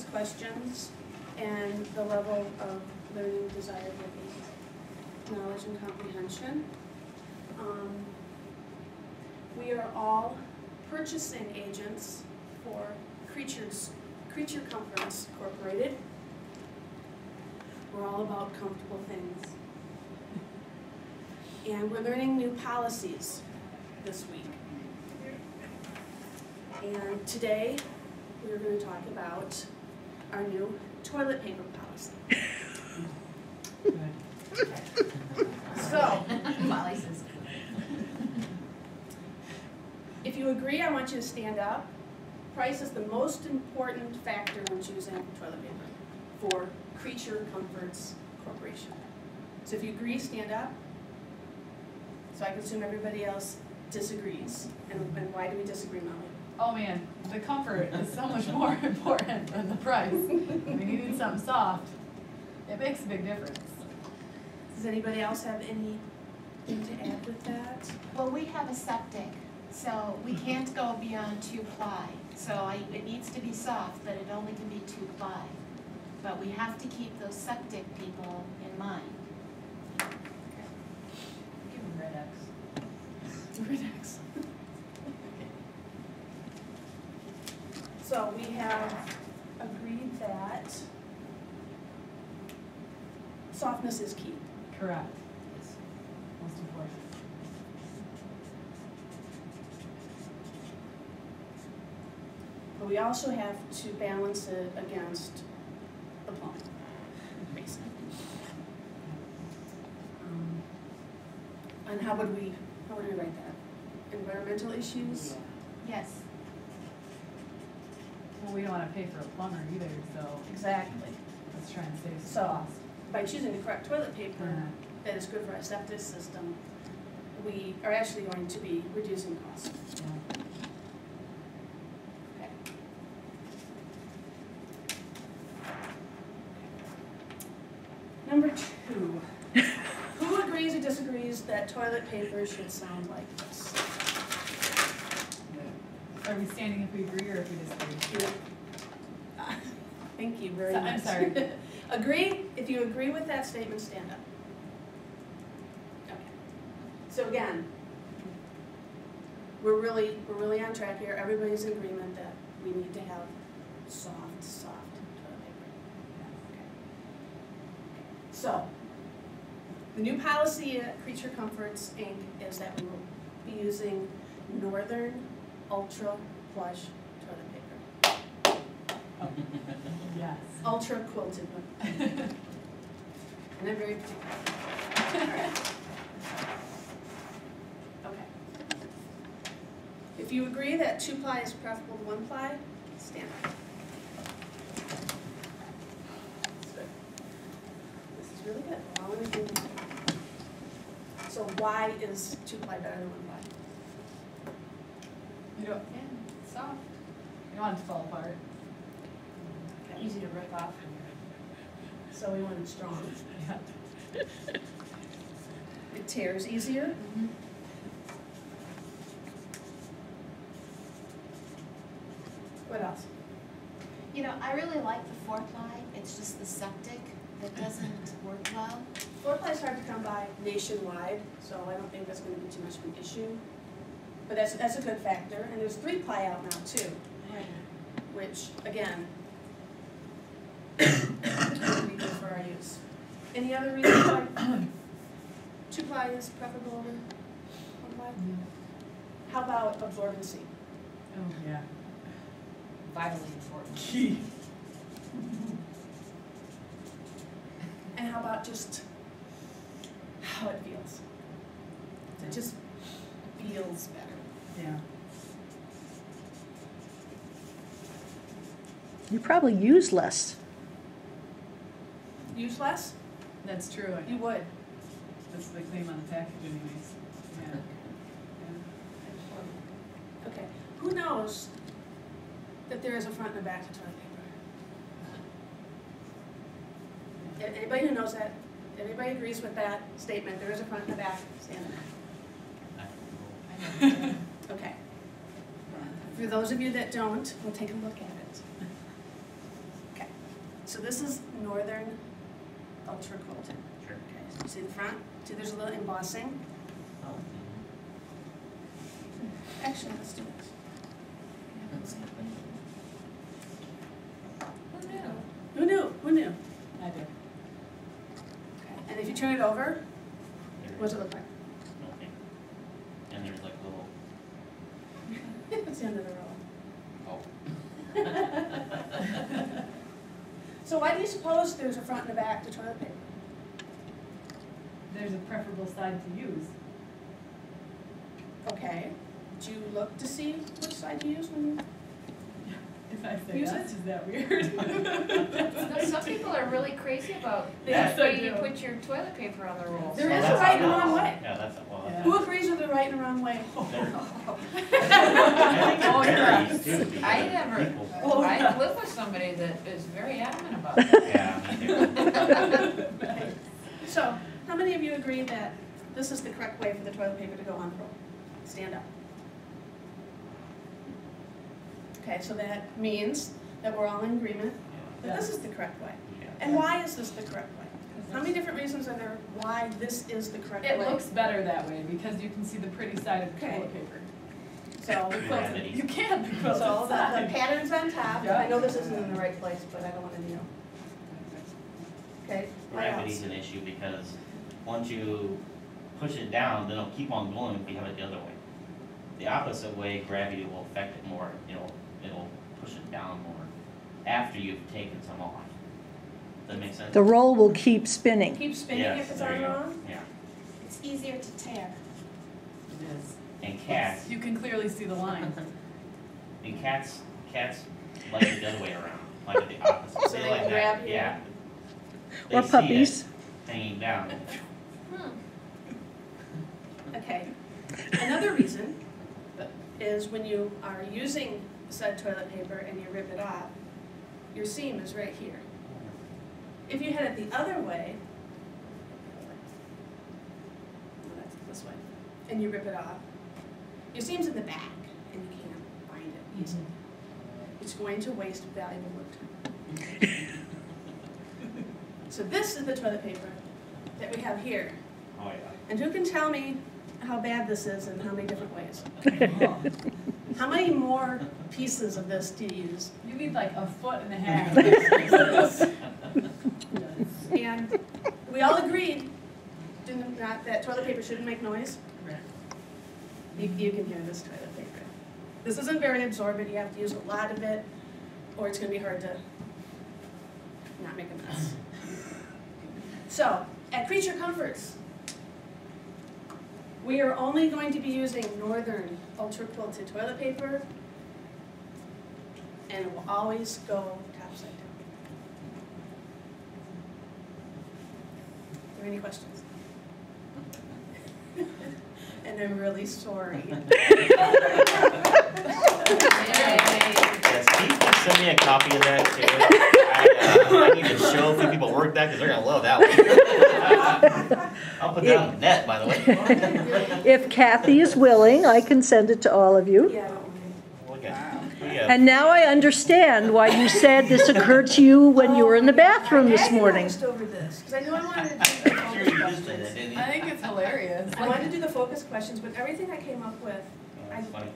questions and the level of learning desired will be knowledge and comprehension. We are all purchasing agents for Creature Comforts Incorporated. We're all about comfortable things. And we're learning new policies this week. And today, we're going to talk about our new toilet paper policy. So, if you agree, I want you to stand up. Price is the most important factor when choosing toilet paper for Creature Comforts Corporation. So if you agree, stand up. So I can assume everybody else disagrees. And why do we disagree, Molly? Oh man, the comfort is so much more important than the price. I mean, you need something soft. It makes a big difference. Does anybody else have anything to add with that? Well, we have a septic, so we can't go beyond 2-ply. So it needs to be soft, but it only can be 2-ply. But we have to keep those septic people in mind. Give them Red X. Red X. So we have agreed that softness is key. Correct. Most important. But we also have to balance it against the plumbing, basically. And how would we write that? Environmental issues? Yes. Well, we don't want to pay for a plumber either, so Exactly. let's try and save So, some cost. by choosing the correct toilet paper that is good for our septic system, we are actually going to be reducing costs. Yeah. Okay. Number 2. Who agrees or disagrees that toilet paper should sound like this? Are we standing if we agree or if we disagree? Thank you very So- much. I'm sorry. Agree? If you agree with that statement, stand up. Okay. So again, we're really on track here. Everybody's in agreement that we need to have soft toilet paper. Okay. So, the new policy at Creature Comforts Inc. is that we will be using Northern Ultra Plush toilet paper. Yes. Ultra quilted one. And I'm very particular. All right. Okay. If you agree that 2-ply is preferable to 1-ply, stand up. This is really good. I want to do. So why is 2-ply better than 1-ply? You don't, yeah, it's soft. You don't want it to fall apart. Okay. Easy to rip off. So we want it strong. Yeah. It tears easier. Mm-hmm. What else? You know, I really like the 4-ply. It's just the septic that doesn't work well. 4-ply is hard to come by nationwide, so I don't think that's going to be too much of an issue. But that's a good factor. And there's 3-ply out now too, Right. which again would be good for our use. Any other reason why 2-ply is preferable over 1-ply? How about absorbency? Oh, yeah. Vitally important. Key. And how about just how it feels? It just feels better. Yeah. You probably use less. Use less? That's true. You would. That's the claim on the package anyways. Yeah. Okay. Who knows that there is a front and a back to toilet paper? Anybody who knows that? Everybody agrees with that statement? There is a front and a back. Stand up. Okay. For those of you that don't, we'll take a look at it. So this is Northern Ultra Cold. Sure. Okay, so you see the front? See there's a little embossing? Oh. Actually, let's do this. Who knew? Who knew? I did. Okay. And if you turn it over, There what does it look like? Okay. And there's like little, It's the end of the row. oh. So why do you suppose there's a front and a back to toilet paper? There's a preferable side to use. Okay. Do you look to see which side to use when you... If I say Use yes, it? is that weird? No, some people are really crazy about Yes, the I way you do. put your toilet paper on the rolls. There Well, is a that's right and not- wrong way. Yeah, that's, well, Yeah. Who agrees with the right and wrong way? I think Oh, it yeah. varies too. because I never- people- Oh, I yeah. live with somebody that is very adamant about that. Yeah, me too. Okay. So, how many of you agree that this is the correct way for the toilet paper to go on the roll? Stand up. Okay, so that means that we're all in agreement that this is the correct way. Yeah. And why is this the correct way? How many different reasons are there why this is the correct It way? looks better that way because you can see the pretty side of the Okay. toilet paper. So, The quilted, Gravity. you can't, the quilted so the side. pattern's on top. Yeah. I know this isn't in the right place, but I don't want to know. Okay, what Gravity's else? an issue because once you push it down, then it'll keep on going if you have it the other way. The opposite way, gravity will affect it more. It'll push it down more after you've taken some off. Does that make sense? The roll will keep spinning. Keep spinning Yes, if it's there on you go. wrong. Yeah. It's easier to tear. It is. And cats, You can clearly see the lines. and cats like it the other way around, like it the opposite. So they like can that. grab you? Yeah. Or They see puppies. it hanging down. Okay. Another reason is when you are using said toilet paper and you rip it off, your seam is right here. If you had it the other way, no, that's this way, and you rip it off, your seam's in the back and you can't find it easily. It's going to waste valuable work time. So this is the toilet paper that we have here. Oh, yeah. And who can tell me how bad this is in how many different ways? How many more pieces of this do you use? You need like a foot and a half. And we all agreed that toilet paper shouldn't make noise. You can hear this toilet paper. This isn't very absorbent. You have to use a lot of it, or it's going to be hard to not make a mess. So, at Creature Comforts, we are only going to be using Northern Ultra Quilted toilet paper, and it will always go topside down. Are there any questions? And I'm really sorry. Yes, can you please send me a copy of that too? I need to show a few people work that because they're gonna love that one. I'll put that on the net, by the way. If Kathy is willing, I can send it to all of you. Yeah, I don't worry. Look at, And now I understand why you said this occurred to you when you were in the bathroom this morning. I agonized over this, because I knew I wanted to do the Sure focus you did say questions. that, didn't you? I think it's hilarious. I wanted to do the focus questions, but everything I came up with, Oh, that's funny.